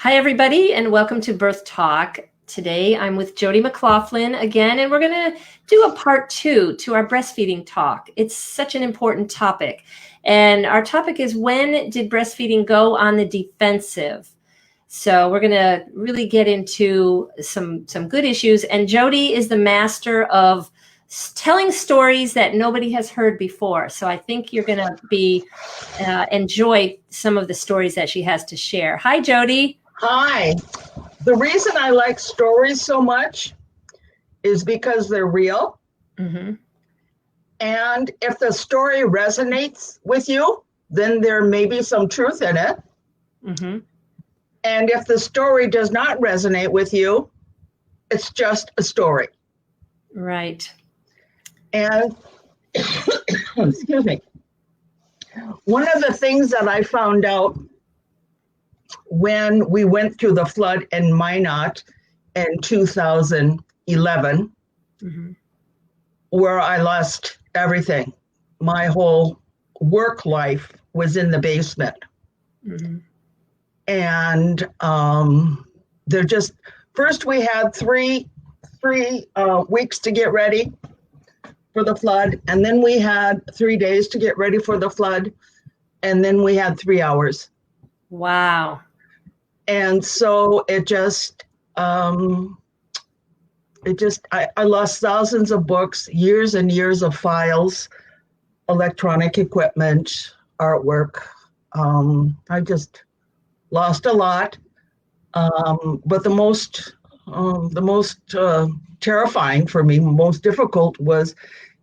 Hi, everybody, and welcome to Birth Talk. Today, I'm with Jody McLaughlin again, and we're going to do a part 2 to our breastfeeding talk. It's such an important topic. And our topic is, when did breastfeeding go on the defensive? So we're going to really get into some good issues. And Jody is the master of telling stories that nobody has heard before. So I think you're going to enjoy some of the stories that she has to share. Hi, Jody. Hi. The reason I like stories so much is because they're real. Mm-hmm. And if the story resonates with you, then there may be some truth in it. Mm-hmm. And if the story does not resonate with you, it's just a story. Right. And excuse me. One of the things that I found out when we went through the flood in Minot in 2011, Mm-hmm. where I lost everything. My whole work life was in the basement. Mm-hmm. And first we had three weeks to get ready for the flood. And then we had 3 days to get ready for the flood. And then we had 3 hours. Wow. And so I lost thousands of books, years and years of files, electronic equipment, artwork. I just lost a lot. But the most terrifying for me, most difficult, was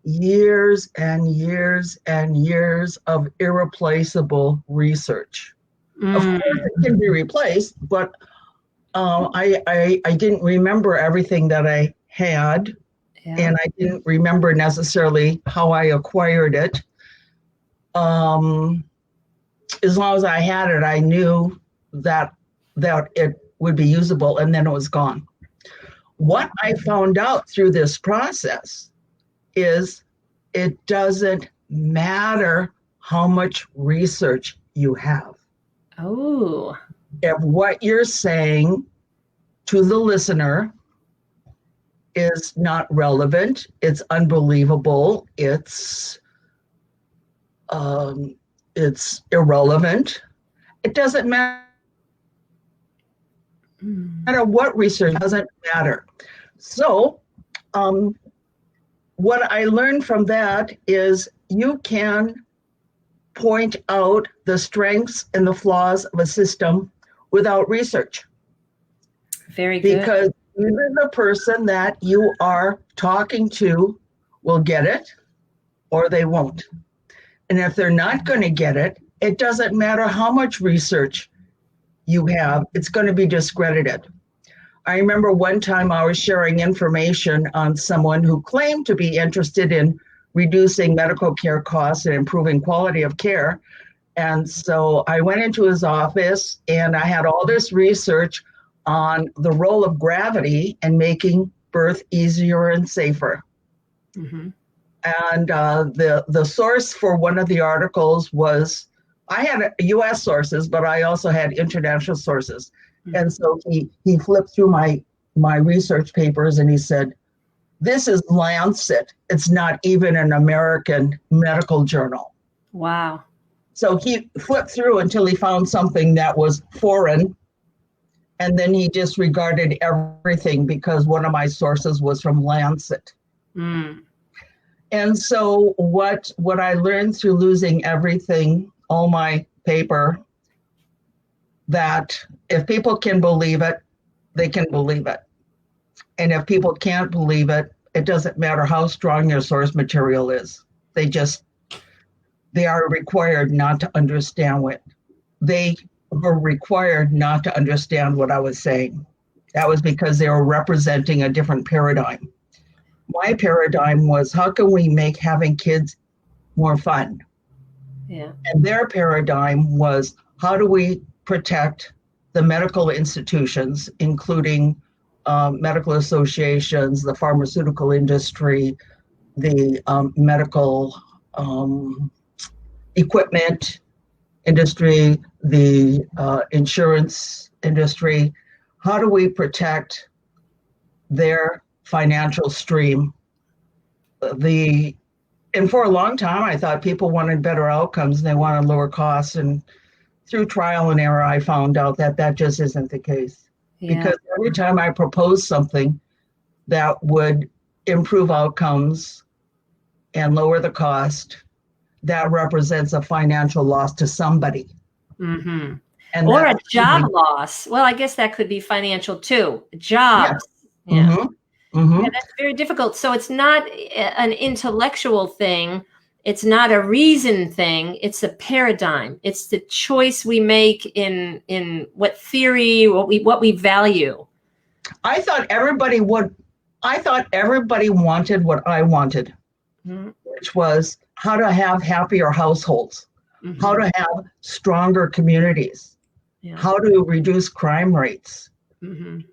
years and years and years of irreplaceable research. Of course, it can be replaced, but I didn't remember everything that I had, and I didn't remember necessarily how I acquired it. As long as I had it, I knew that it would be usable, and then it was gone. What I found out through this process is it doesn't matter how much research you have. Oh. If what you're saying to the listener is not relevant, it's unbelievable, it's irrelevant, it doesn't matter what research, doesn't matter. So what I learned from that is you can point out the strengths and the flaws of a system without research. Very good. Because either the person that you are talking to will get it or they won't. And if they're not going to get it, it doesn't matter how much research you have, it's going to be discredited. I remember one time I was sharing information on someone who claimed to be interested in reducing medical care costs and improving quality of care. And so I went into his office and I had all this research on the role of gravity in making birth easier and safer. Mm-hmm. And the source for one of the articles was, I had US sources, but I also had international sources. Mm-hmm. And so he flipped through my research papers and he said, "This is Lancet. It's not even an American medical journal." Wow. So he flipped through until he found something that was foreign. And then he disregarded everything because one of my sources was from Lancet. Mm. And so what I learned through losing everything, all my paper, that if people can believe it, they can believe it. And if people can't believe it, it doesn't matter how strong your source material is. They are required not to understand they were required not to understand what I was saying. That was because they were representing a different paradigm. My paradigm was, how can we make having kids more fun? Yeah. And their paradigm was, how do we protect the medical institutions, including medical associations, the pharmaceutical industry, the medical equipment, industry, the insurance industry. How do we protect their financial stream? And for a long time, I thought people wanted better outcomes and they wanted lower costs. And through trial and error, I found out that that just isn't the case. Yeah. Because every time I proposed something that would improve outcomes and lower the cost, that represents a financial loss to somebody. Mm-hmm. And or a job loss. Well, I guess that could be financial too. Jobs. Yeah. Mm-hmm. Mm-hmm. Yeah, that's very difficult. So it's not an intellectual thing. It's not a reason thing. It's a paradigm. It's the choice we make in what theory, what we value. I thought everybody wanted what I wanted, which was how to have happier households, how to have stronger communities, how to reduce crime rates. And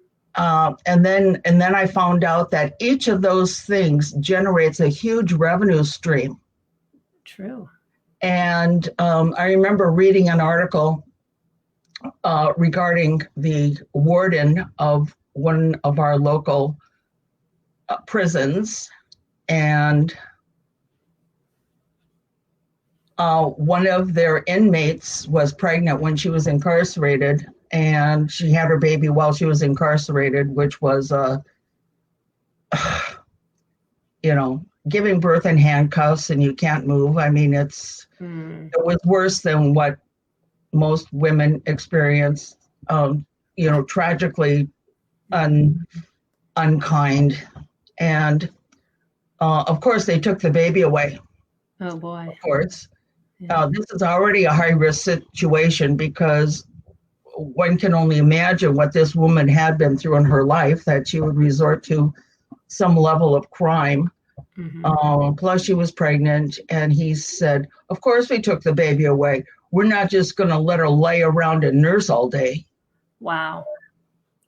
then I found out that each of those things generates a huge revenue stream. True. And I remember reading an article regarding the warden of one of our local prisons, and one of their inmates was pregnant when she was incarcerated, and she had her baby while she was incarcerated, which was, giving birth in handcuffs and you can't move. I mean, it was worse than what most women experience, tragically unkind. And of course, they took the baby away. Oh, boy. Of course. This is already a high-risk situation because one can only imagine what this woman had been through in her life, that she would resort to some level of crime. Plus, she was pregnant, and he said, of course we took the baby away. We're not just going to let her lay around and nurse all day. Wow.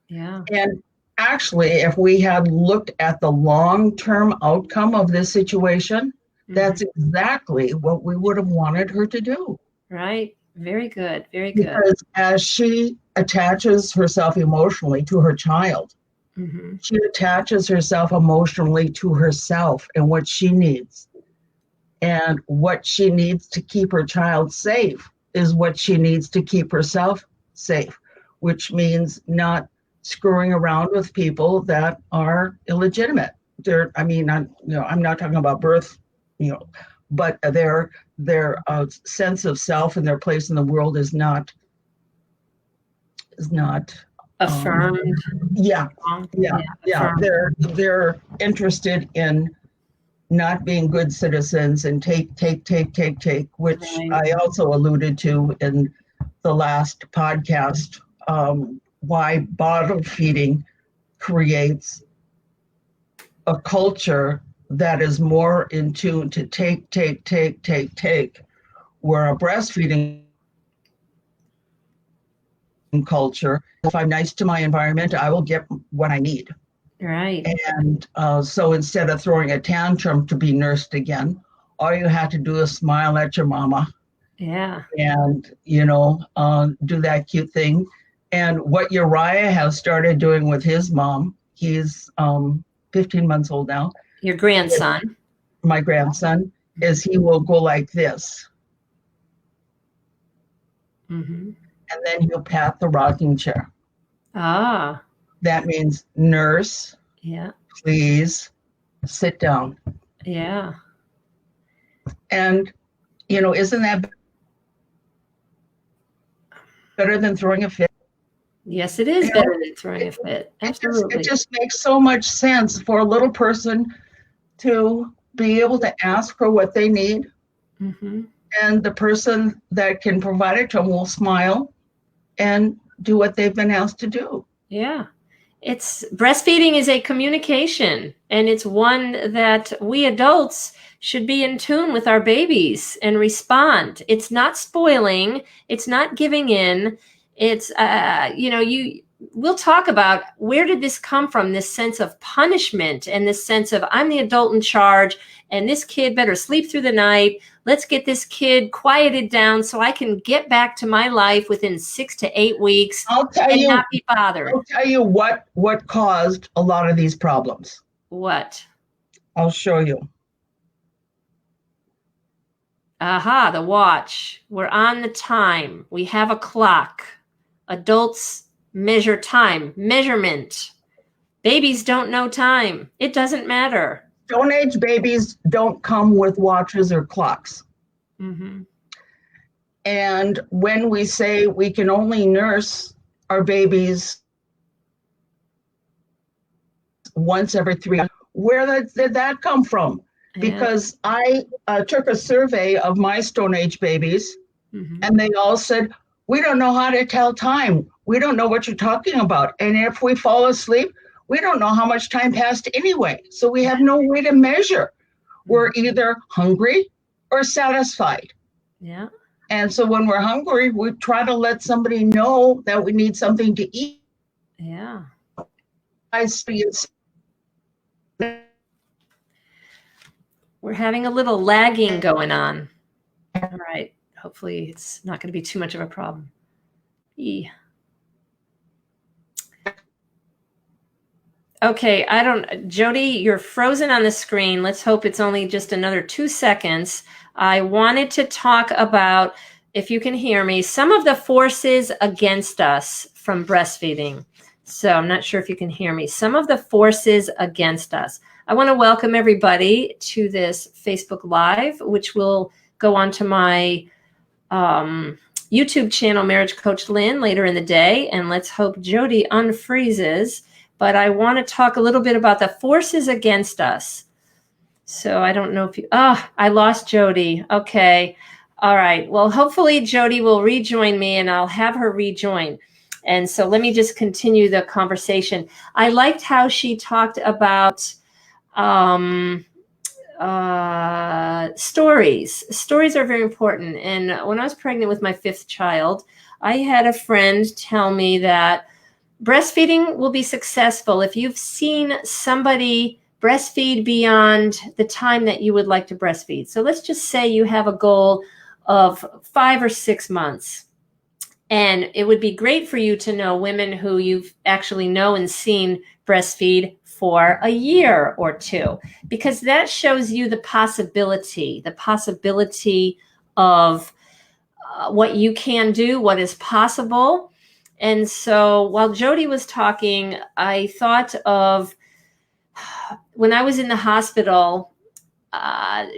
Yeah. And actually, if we had looked at the long-term outcome of this situation, that's exactly what we would have wanted her to do. Right. Very good. Very good. Because as she attaches herself emotionally to her child, she attaches herself emotionally to herself and what she needs. And what she needs to keep her child safe is what she needs to keep herself safe, which means not screwing around with people that are illegitimate. I'm not talking about birth, but their sense of self and their place in the world is not affirmed. They're interested in not being good citizens and take, which I also alluded to in the last podcast, why bottle feeding creates a culture that is more in tune to take, where a breastfeeding culture, if I'm nice to my environment, I will get what I need. Right. And so instead of throwing a tantrum to be nursed again, all you have to do is smile at your mama. Yeah. And, do that cute thing. And what Uriah has started doing with his mom, he's 15 months old now. Your grandson. My grandson, is he will go like this. And then he'll pat the rocking chair. Ah. That means nurse. Yeah. Please sit down. Yeah. And, isn't that better than throwing a fit? Yes, it is better than throwing a fit. Absolutely. It just makes so much sense for a little person to be able to ask for what they need. And the person that can provide it to them will smile and do what they've been asked to do. Yeah. Breastfeeding is a communication, and it's one that we adults should be in tune with our babies and respond. It's not spoiling. It's not giving in. It's, we'll talk about where did this come from, this sense of punishment and this sense of I'm the adult in charge and this kid better sleep through the night Let's get this kid quieted down so I can get back to my life within 6 to 8 weeks and not be bothered. I'll tell you what caused a lot of these problems. What? I'll show you. Aha, the watch. We're on the time. We have a clock. Adults measure time. Measurement. Babies don't know time. It doesn't matter. Stone Age babies don't come with watches or clocks. Mm-hmm. And when we say we can only nurse our babies once every 3 months, where did that come from? Because I took a survey of my Stone Age babies, and they all said, we don't know how to tell time. We don't know what you're talking about. And if we fall asleep, we don't know how much time passed anyway. So we have no way to measure. We're either hungry or satisfied. Yeah. And so when we're hungry, we try to let somebody know that we need something to eat. Yeah. We're having a little lagging going on. All right. Hopefully it's not going to be too much of a problem. Okay, Jody, you're frozen on the screen. Let's hope it's only just another 2 seconds. I wanted to talk about, if you can hear me, some of the forces against us from breastfeeding. So I'm not sure if you can hear me. Some of the forces against us. I want to welcome everybody to this Facebook Live, which will go onto my YouTube channel, Marriage Coach Lynn, later in the day. And let's hope Jody unfreezes. But I want to talk a little bit about the forces against us. So I don't know if I lost Jody. Okay. All right. Well, hopefully Jody will rejoin me and I'll have her rejoin. And so let me just continue the conversation. I liked how she talked about stories. Stories are very important. And when I was pregnant with my 5th child, I had a friend tell me that breastfeeding will be successful if you've seen somebody breastfeed beyond the time that you would like to breastfeed. So let's just say you have a goal of 5 or 6 months. And it would be great for you to know women who you've actually know and seen breastfeed for a year or 2, because that shows you the possibility of what you can do, what is possible. And so while Jody was talking, I thought of when I was in the hospital.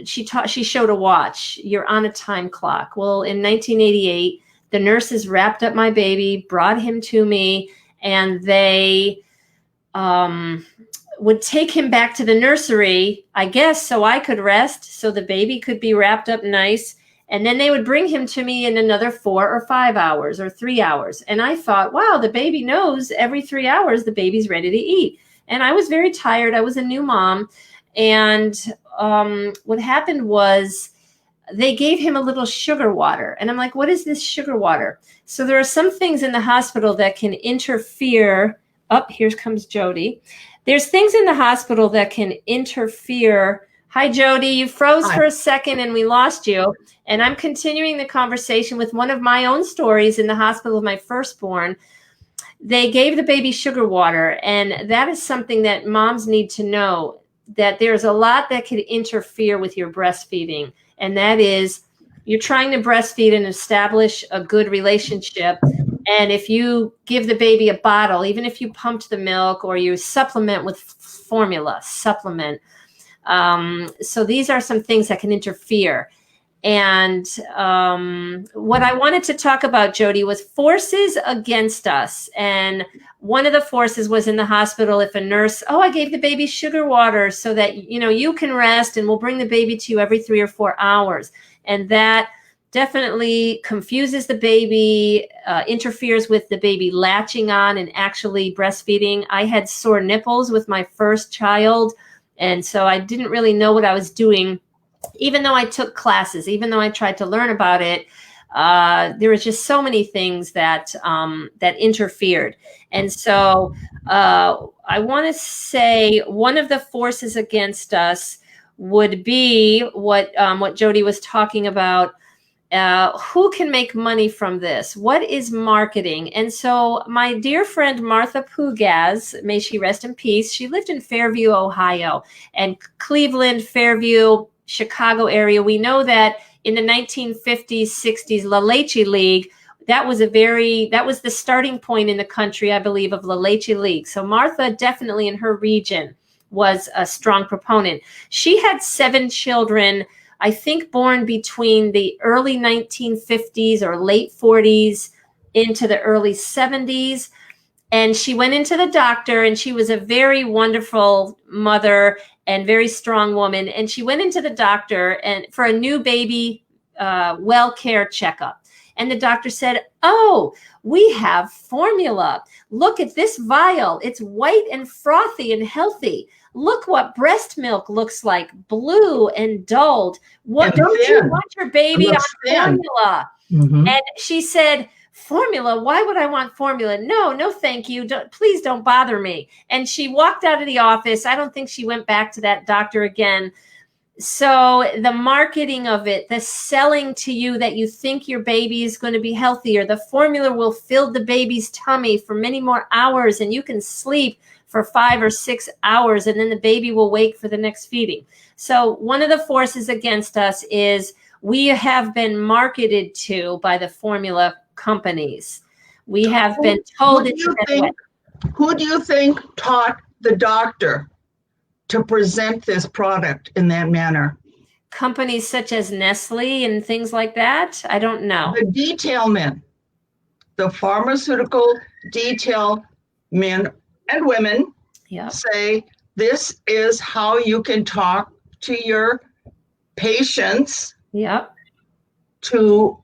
She showed a watch. You're on a time clock. Well, in 1988, the nurses wrapped up my baby, brought him to me, and they would take him back to the nursery, I guess, so I could rest, so the baby could be wrapped up nice. And then they would bring him to me in another 4 or 5 hours or 3 hours. And I thought, wow, the baby knows every 3 hours the baby's ready to eat. And I was very tired. I was a new mom. And what happened was they gave him a little sugar water. And I'm like, what is this sugar water? So there are some things in the hospital that can interfere. Oh, here comes Jody. There's things in the hospital that can interfere. Hi, Jody. You froze for a second and we lost you. And I'm continuing the conversation with one of my own stories in the hospital of my firstborn. They gave the baby sugar water. And that is something that moms need to know, that there's a lot that could interfere with your breastfeeding. And that is, you're trying to breastfeed and establish a good relationship. And if you give the baby a bottle, even if you pumped the milk or you supplement with formula, so these are some things that can interfere. And what I wanted to talk about, Jody, was forces against us. And one of the forces was in the hospital, if a nurse, I gave the baby sugar water so that, you can rest and we'll bring the baby to you every 3 or 4 hours. And that definitely confuses the baby, interferes with the baby latching on and actually breastfeeding. I had sore nipples with my first child. And so I didn't really know what I was doing. Even though I took classes, even though I tried to learn about it, there was just so many things that interfered. And so I want to say one of the forces against us would be what Jody was talking about. Who can make money from this? What is marketing? And so my dear friend Martha Pugaz, may she rest in peace, she lived in Fairview, Ohio, and Cleveland, Fairview, Chicago area. We know that in the 1950s, 60s, La Leche League, that was the starting point in the country, I believe, of La Leche League. So Martha definitely in her region was a strong proponent. She had 7 children, I think born between the early 1950s or late 40s into the early 70s. And she went into the doctor, and she was a very wonderful mother and very strong woman. And she went into the doctor and for a new baby well care checkup. And the doctor said, "Oh, we have formula. Look at this vial. It's white and frothy and healthy. Look what breast milk looks like, blue and dulled. What don't you want your baby on formula?" Mm-hmm. And she said, "Formula? Why would I want formula? No, thank you. Please don't bother me." And she walked out of the office. I don't think she went back to that doctor again. So the marketing of it, the selling to you that you think your baby is going to be healthier, the formula will fill the baby's tummy for many more hours, and you can sleep for 5 or 6 hours, and then the baby will wake for the next feeding. So one of the forces against us is we have been marketed to by the formula companies. We have been told it's that way. Who do you think taught the doctor to present this product in that manner? Companies such as Nestle and things like that? I don't know. The detail men, the pharmaceutical detail men and women say, this is how you can talk to your patients to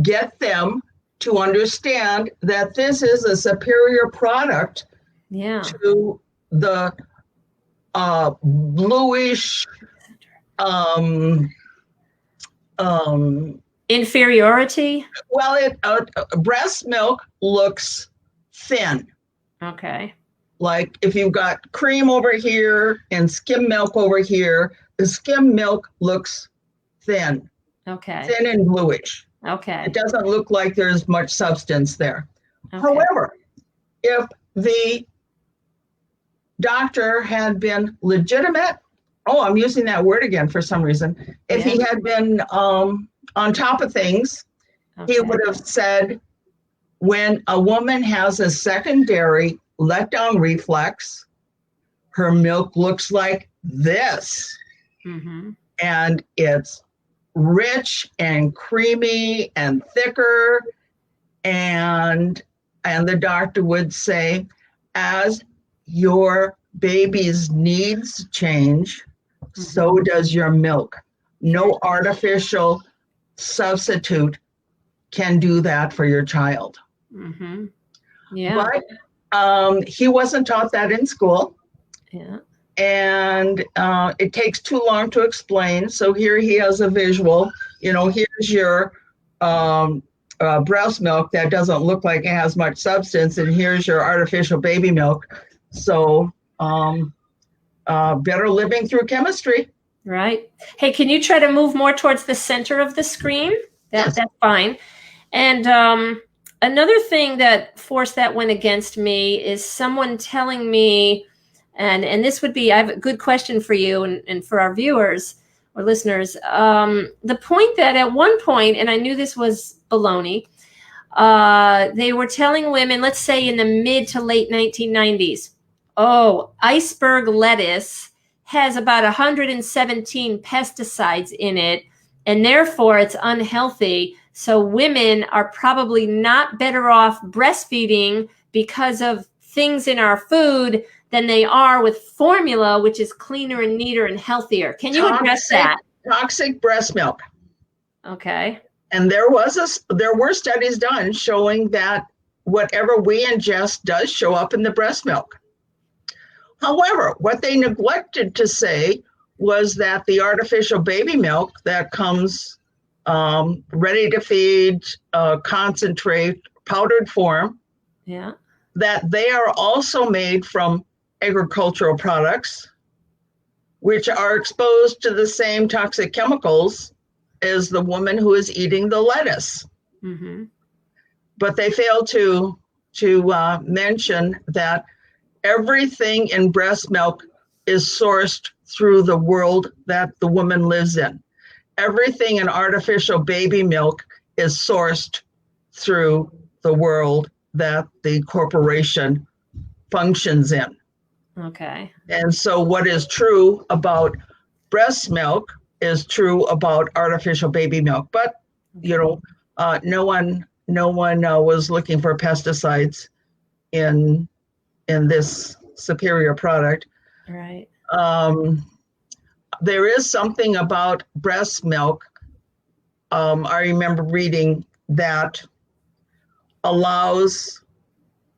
get them to understand that this is a superior product to the bluish inferiority. Well, breast milk looks thin. Okay. Like if you've got cream over here and skim milk over here, the skim milk looks thin. Okay. Thin and bluish. Okay. It doesn't look like there's much substance there. Okay. However, if the doctor had been legitimate, I'm using that word again for some reason. If he had been on top of things, he would have said, when a woman has a secondary letdown reflex, her milk looks like this. Mm-hmm. And it's rich and creamy and thicker. And the doctor would say, as your baby's needs change, so does your milk. No artificial substitute can do that for your child. Mm-hmm. Yeah. But he wasn't taught that in school. Yeah. And it takes too long to explain. So here he has a visual. Here's your breast milk that doesn't look like it has much substance, and here's your artificial baby milk. So better living through chemistry. Right. Hey, can you try to move more towards the center of the screen? That's fine. And another thing that went against me is someone telling me, and this would be, I have a good question for you and for our viewers or listeners. The point that at one point, and I knew this was baloney, they were telling women, let's say in the mid to late 1990s, iceberg lettuce has about 117 pesticides in it, and therefore it's unhealthy. So women are probably not better off breastfeeding because of things in our food than they are with formula, which is cleaner and neater and healthier. Can you address that? Toxic breast milk. Okay. And there were studies done showing that whatever we ingest does show up in the breast milk. However, what they neglected to say was that the artificial baby milk that comes ready to feed, concentrate, powdered form, that they are also made from agricultural products, which are exposed to the same toxic chemicals as the woman who is eating the lettuce. Mm-hmm. But they fail to mention that everything in breast milk is sourced through the world that the woman lives in. Everything in artificial baby milk is sourced through the world that the corporation functions in. Okay. And so what is true about breast milk is true about artificial baby milk. But, you know, no one was looking for pesticides in this superior product. Right. There is something about breast milk. I remember reading that allows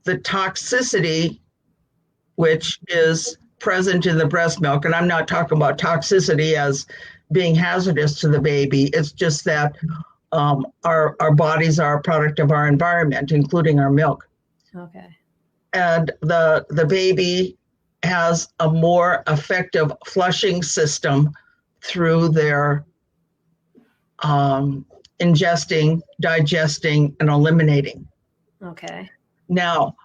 the toxicity which is present in the breast milk. And I'm not talking about toxicity as being hazardous to the baby. It's just that our bodies are a product of our environment, including our milk. Okay. And the baby has a more effective flushing system through their ingesting, digesting, and eliminating. Okay. Now,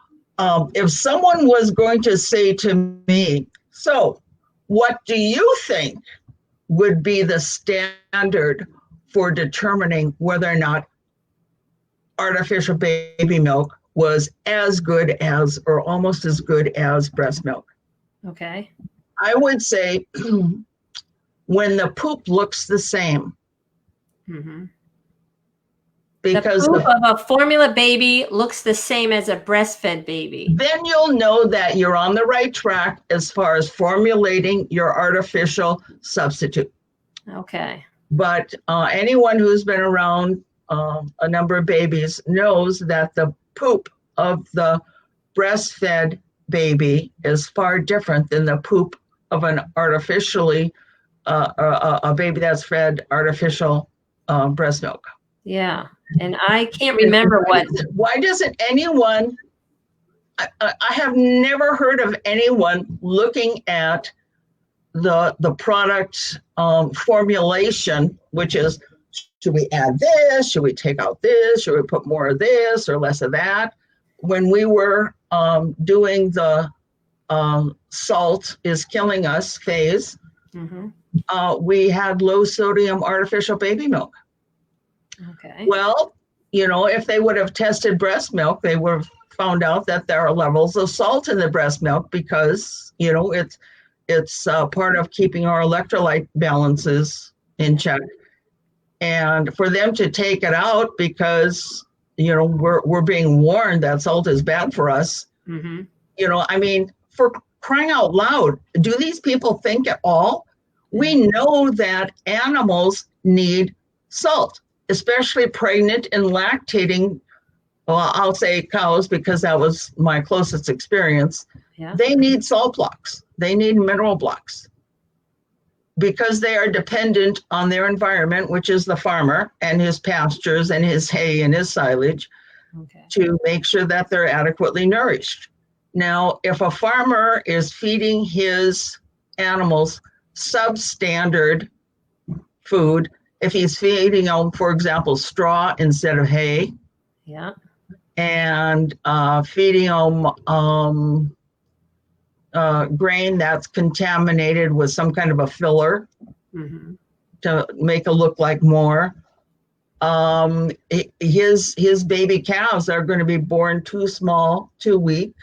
if someone was going to say to me, so what do you think would be the standard for determining whether or not artificial baby milk was as good as or almost as good as breast milk? Okay. I would say when the poop looks the same. Mm-hmm. Because the poop of a formula baby looks the same as a breastfed baby. Then you'll know that you're on the right track as far as formulating your artificial substitute. Okay. But anyone who's been around a number of babies knows that the poop of the breastfed baby is far different than the poop of an artificially, a baby that's fed artificial breast milk. Yeah. And I can't remember why doesn't anyone, I have never heard of anyone looking at the product formulation, which is, should we add this? Should we take out this? Should we put more of this or less of that? When we were doing the salt is killing us phase, mm-hmm. We had low sodium artificial baby milk. Okay. Well, you know, if they would have tested breast milk, they would have found out that there are levels of salt in the breast milk because, you know, it's part of keeping our electrolyte balances in check. And for them to take it out because, you know, we're being warned that salt is bad for us. Mm-hmm. You know, I mean, for crying out loud, do these people think at all? We know that animals need salt, especially pregnant and lactating. Well, I'll say cows because that was my closest experience. Yeah. They need salt blocks. They need mineral blocks because they are dependent on their environment, which is the farmer and his pastures and his hay and his silage, okay, to make sure that they're adequately nourished. Now, if a farmer is feeding his animals substandard food, if he's feeding them, for example, straw instead of hay, yeah, and feeding them grain that's contaminated with some kind of a filler mm-hmm. to make it look like more, his baby calves are going to be born too small, too weak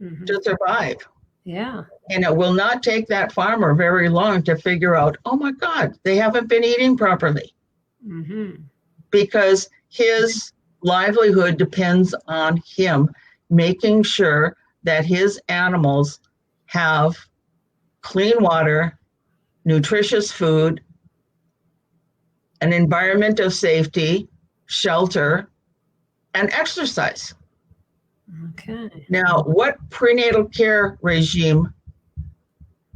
Mm-hmm. to survive. Yeah. And it will not take that farmer very long to figure out, oh my God, they haven't been eating properly. Mm-hmm. Because his livelihood depends on him making sure that his animals have clean water, nutritious food, an environment of safety, shelter, and exercise. Okay. Now, what prenatal care regime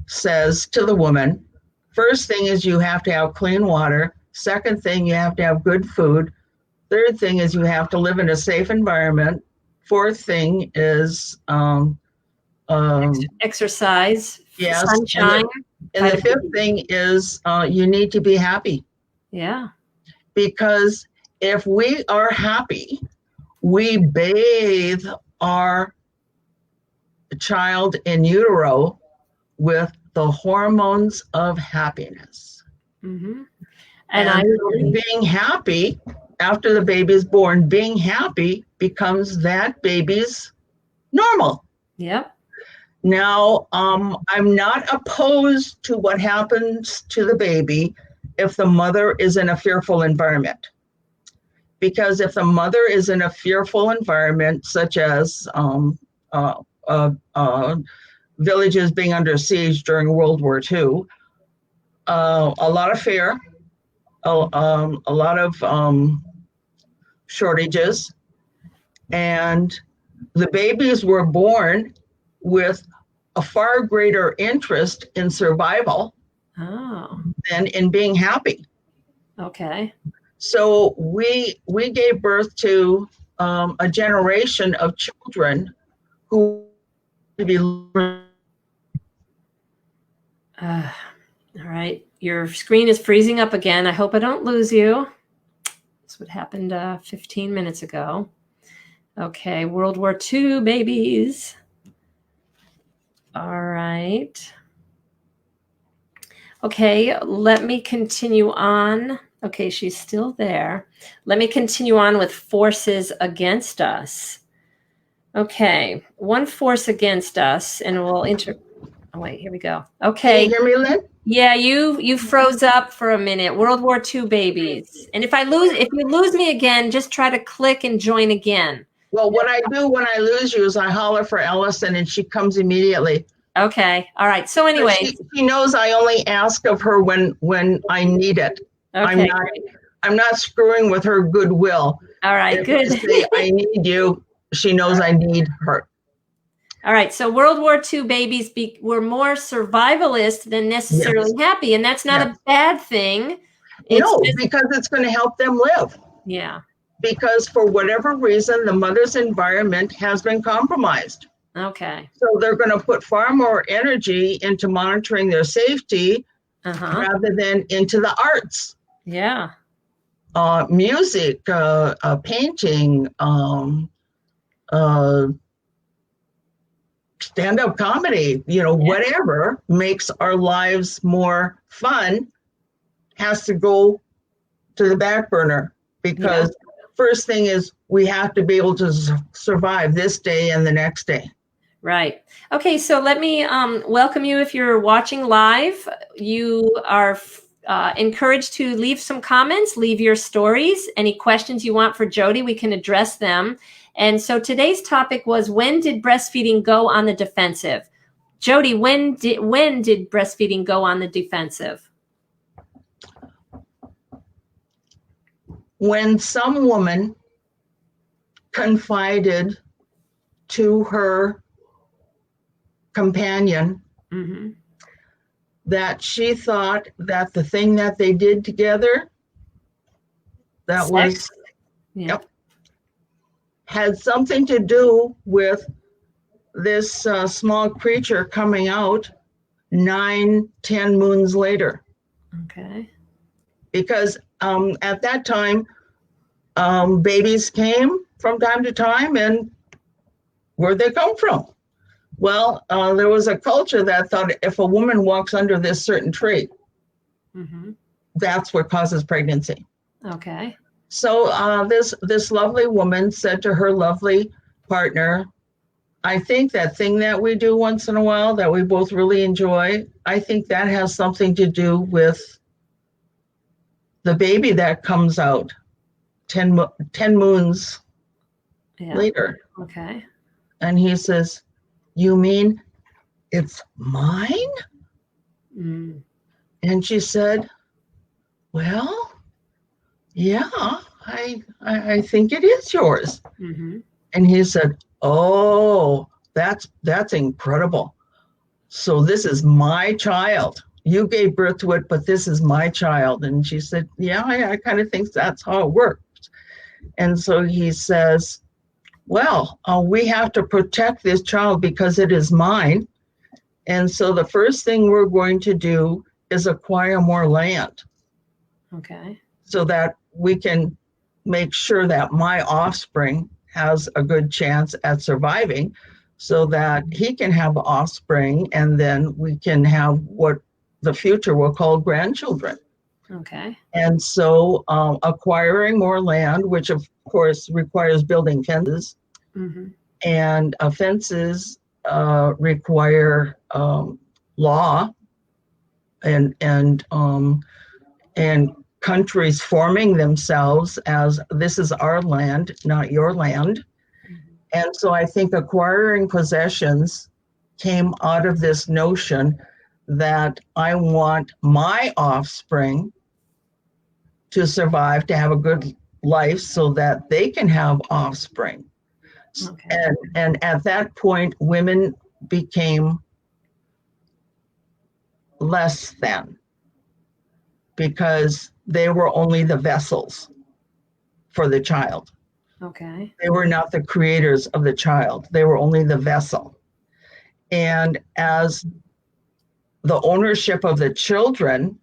says to the woman, first thing is you have to have clean water. Second thing, you have to have good food. Third thing is you have to live in a safe environment. Fourth thing is exercise, yes, sunshine. And the fifth thing is you need to be happy. Yeah. Because if we are happy, we bathe our child in utero with the hormones of happiness. Mm-hmm. And being happy after the baby is born, being happy becomes that baby's normal. Yep. Now, I'm not opposed to what happens to the baby if the mother is in a fearful environment. Because if the mother is in a fearful environment, such as villages being under siege during World War II, a lot of fear, a lot of shortages, and the babies were born with a far greater interest in survival than in being happy. Okay. So we gave birth to a generation of children who to be. All right. Your screen is freezing up again. I hope I don't lose you. That's what happened 15 minutes ago. Okay. World War II babies. All right. Okay. Let me continue on. Okay. She's still there. Let me continue on with forces against us. Okay. One force against us, and we'll oh, wait, here we go. Okay. Can you hear me, Lynn? Yeah, you froze up for a minute. World War II babies. And if you lose me again, just try to click and join again. Well, what I do when I lose you is I holler for Allison and she comes immediately. Okay. All right. So anyway, she knows I only ask of her when I need it. Okay. I'm not screwing with her goodwill. All right, good. If I say I need you, she knows I need her. All right. So World War II babies were more survivalist than necessarily happy. And that's not a bad thing. Because it's going to help them live. Yeah. Because for whatever reason, the mother's environment has been compromised. Okay. So they're going to put far more energy into monitoring their safety rather than into the arts. Yeah. Music, painting, stand-up comedy, whatever makes our lives more fun has to go to the back burner, because first thing is we have to be able to survive this day and the next day. Right. Okay, so let me welcome you. If you're watching live, you are encouraged to leave some comments, leave your stories, any questions you want for Jody, we can address them. And so today's topic was, when did breastfeeding go on the defensive? Jody, when did breastfeeding go on the defensive? When some woman confided to her companion that she thought that the thing that they did together, that was had something to do with this small creature coming out 9-10 moons later. Okay. Because at that time, babies came from time to time, and where'd they come from? Well, there was a culture that thought if a woman walks under this certain tree, that's what causes pregnancy. Okay. So this lovely woman said to her lovely partner, I think that thing that we do once in a while that we both really enjoy, I think that has something to do with the baby that comes out 10 moons later. Okay. And he says, you mean it's mine? And she said, well, yeah, I think it is yours. And he said, oh, that's incredible. So this is my child. You gave birth to it, but this is my child. And she said, yeah, I kind of think that's how it works. And so he says, well, we have to protect this child because it is mine. And so the first thing we're going to do is acquire more land. Okay. So that we can make sure that my offspring has a good chance at surviving, so that he can have offspring, and then we can have what the future will call grandchildren. Okay. And so acquiring more land, which of course requires building fences, Mm-hmm. and fences require law and countries forming themselves as this is our land, not your land. Mm-hmm. And so I think acquiring possessions came out of this notion that I want my offspring to survive, to have a good life so that they can have offspring. Okay. And at that point, women became less than, because they were only the vessels for the child. Okay. They were not the creators of the child. They were only the vessel. And as the ownership of the children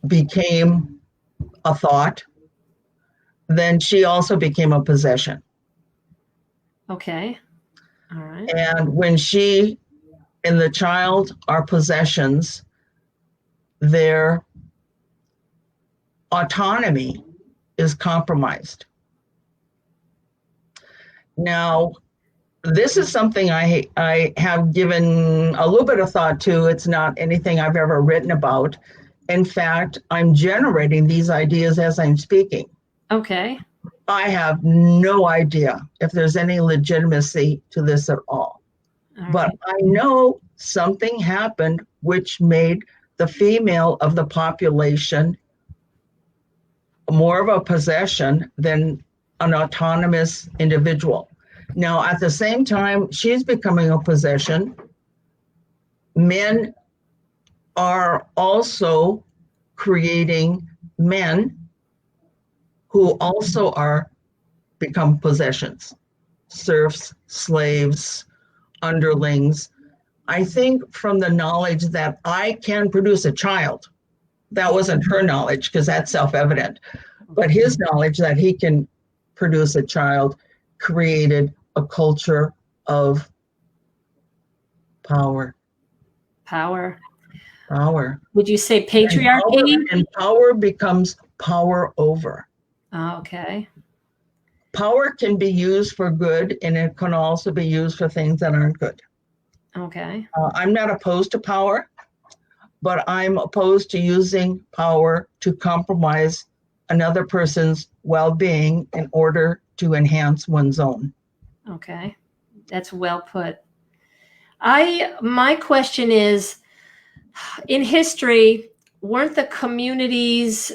became a thought, then she also became a possession. Okay. All right. And when she and the child are possessions, their autonomy is compromised. Now, this is something I have given a little bit of thought to. It's not anything I've ever written about. In fact, I'm generating these ideas as I'm speaking. Okay. I have no idea if there's any legitimacy to this at all. But I know something happened which made the female of the population more of a possession than an autonomous individual. Now, at the same time, she's becoming a possession. Men are also creating men who also are become possessions, serfs, slaves, underlings. I think from the knowledge that I can produce a child, that wasn't her knowledge because that's self-evident, but his knowledge that he can produce a child created a culture of power. Power. Power. Would you say patriarchy? And power becomes power over. Oh, okay. Power can be used for good, and it can also be used for things that aren't good. Okay. I'm not opposed to power, but I'm opposed to using power to compromise another person's well-being in order to enhance one's own. Okay. That's well put. My question is, in history, weren't the communities,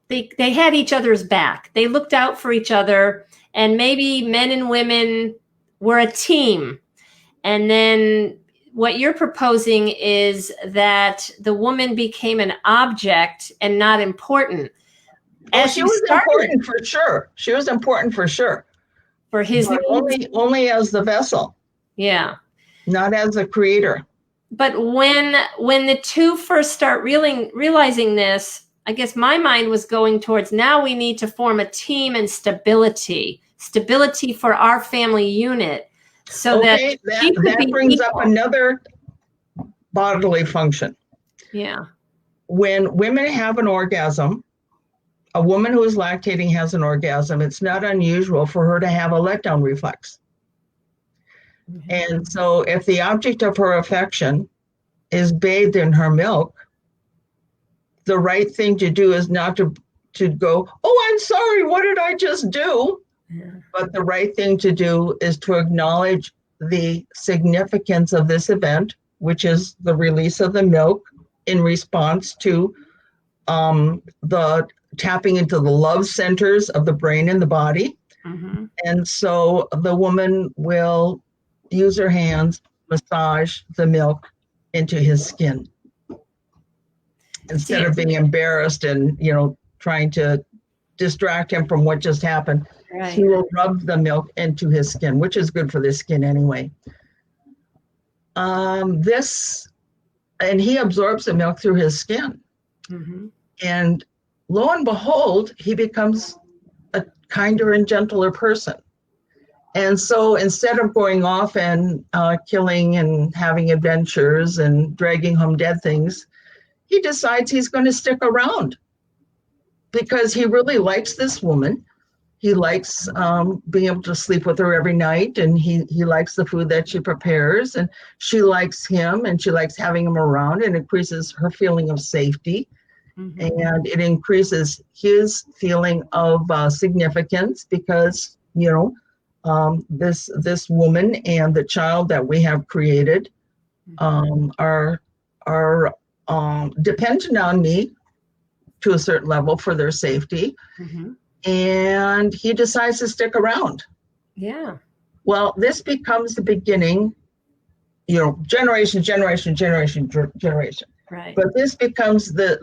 they had each other's back. They looked out for each other, and maybe men and women were a team. And then what you're proposing is that the woman became an object and not important. Oh, she was important for sure. She was important for sure. For his needs. Only as the vessel. Yeah. Not as a creator. But when the two first start realizing this, I guess my mind was going towards, now we need to form a team and stability for our family unit, so that brings up another bodily function. Yeah. When women have an orgasm, a woman who is lactating has an orgasm, it's not unusual for her to have a letdown reflex. Mm-hmm. And so if the object of her affection is bathed in her milk, the right thing to do is not to go, oh, I'm sorry, what did I just do? Yeah. But the right thing to do is to acknowledge the significance of this event, which is the release of the milk in response to the tapping into the love centers of the brain and the body. Mm-hmm. And so the woman will use her hands, massage the milk into his skin. Instead of being embarrassed and, trying to distract him from what just happened, right. She will rub the milk into his skin, which is good for the skin anyway. And he absorbs the milk through his skin. Mm-hmm. And lo and behold, he becomes a kinder and gentler person. And so instead of going off and killing and having adventures and dragging home dead things, he decides he's going to stick around because he really likes this woman. He likes being able to sleep with her every night, and he likes the food that she prepares, and she likes him, and she likes having him around, and increases her feeling of safety. Mm-hmm. And it increases his feeling of significance because, this woman and the child that we have created are dependent on me to a certain level for their safety. Mm-hmm. And he decides to stick around. Yeah. Well, this becomes the beginning, generation. Right. But this becomes the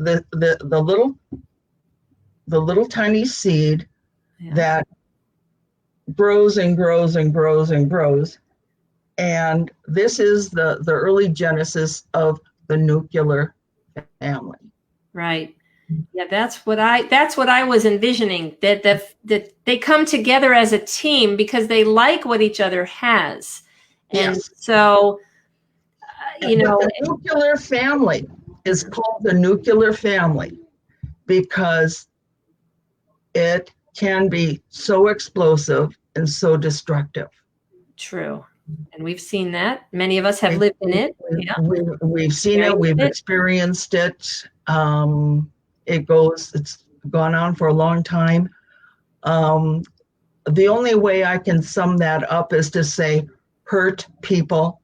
little tiny seed that grows and grows and grows and grows. And this is the early genesis of the nuclear family. Right. Yeah, that's what I was envisioning, that they come together as a team because they like what each other has. And yes. So, the nuclear family is called the nuclear family because it can be so explosive and so destructive. True. And we've seen that. Many of us have lived in it. We've seen it. We've experienced it. It's gone on for a long time. The only way I can sum that up is to say, hurt people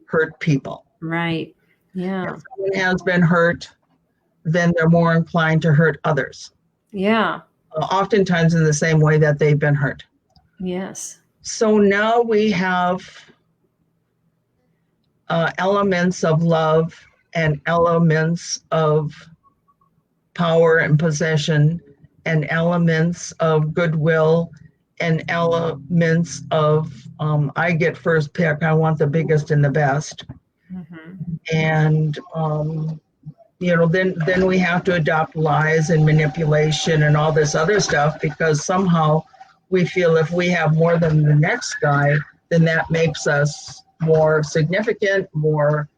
hurt people. Right. Yeah. If someone has been hurt, then they're more inclined to hurt others. Yeah. Oftentimes in the same way that they've been hurt. Yes. So now we have elements of love and elements of power and possession and elements of goodwill and elements of I get first pick, I want the biggest and the best. Mm-hmm. And then we have to adopt lies and manipulation and all this other stuff because somehow we feel if we have more than the next guy, then that makes us more significant, more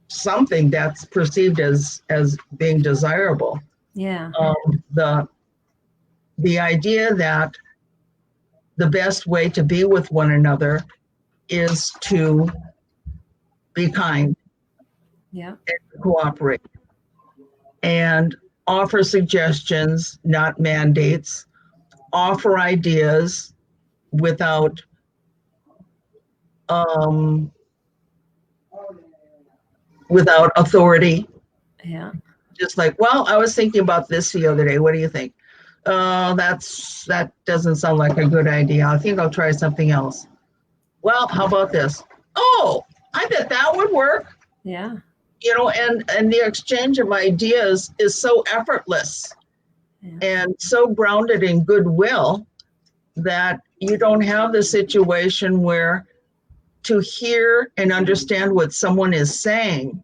something that's perceived as being desirable. Yeah. The idea that the best way to be with one another is to be kind. Yeah. And cooperate and offer suggestions, not mandates, offer ideas without authority. Yeah. Just like, well, I was thinking about this the other day. What do you think? That doesn't sound like a good idea. I think I'll try something else. Well, how about this? Oh, I bet that would work. Yeah. And the exchange of ideas is so effortless and so grounded in goodwill that you don't have the situation where to hear and understand what someone is saying,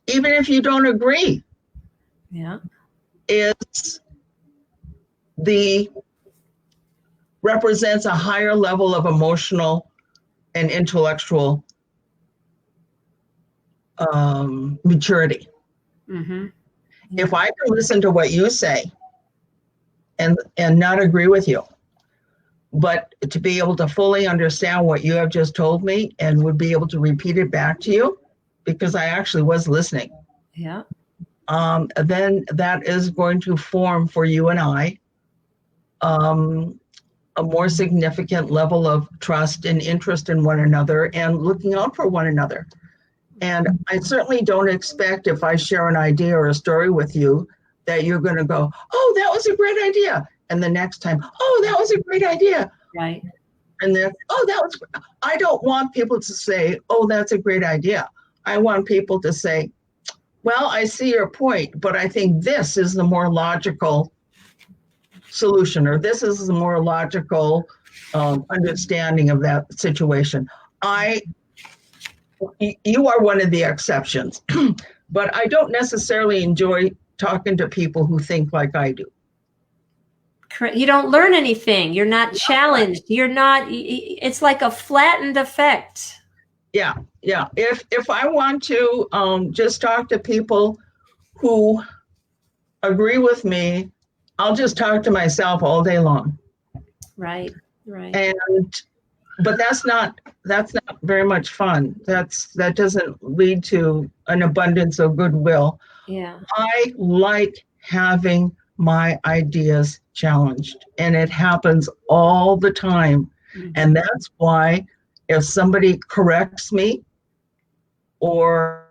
even if you don't agree, represents a higher level of emotional and intellectual maturity. Mm-hmm. Yeah. If I can listen to what you say and not agree with you, but to be able to fully understand what you have just told me and would be able to repeat it back to you because I actually was listening. Yeah. Then that is going to form for you and I a more significant level of trust and interest in one another and looking out for one another. And I certainly don't expect if I share an idea or a story with you that you're going to go, oh, that was a great idea. And the next time, oh, that was a great idea. Right. And then, oh, that was, I don't want people to say, oh, that's a great idea. I want people to say, well, I see your point, but I think this is the more logical solution, or this is a more logical understanding of that situation. You are one of the exceptions, but I don't necessarily enjoy talking to people who think like I do. You don't learn anything. You're not challenged. You're not, it's like a flattened effect. Yeah. If I want to just talk to people who agree with me, I'll just talk to myself all day long. Right. But that's not very much fun. That doesn't lead to an abundance of goodwill. Yeah. I like having my ideas challenged, and it happens all the time. And that's why if somebody corrects me or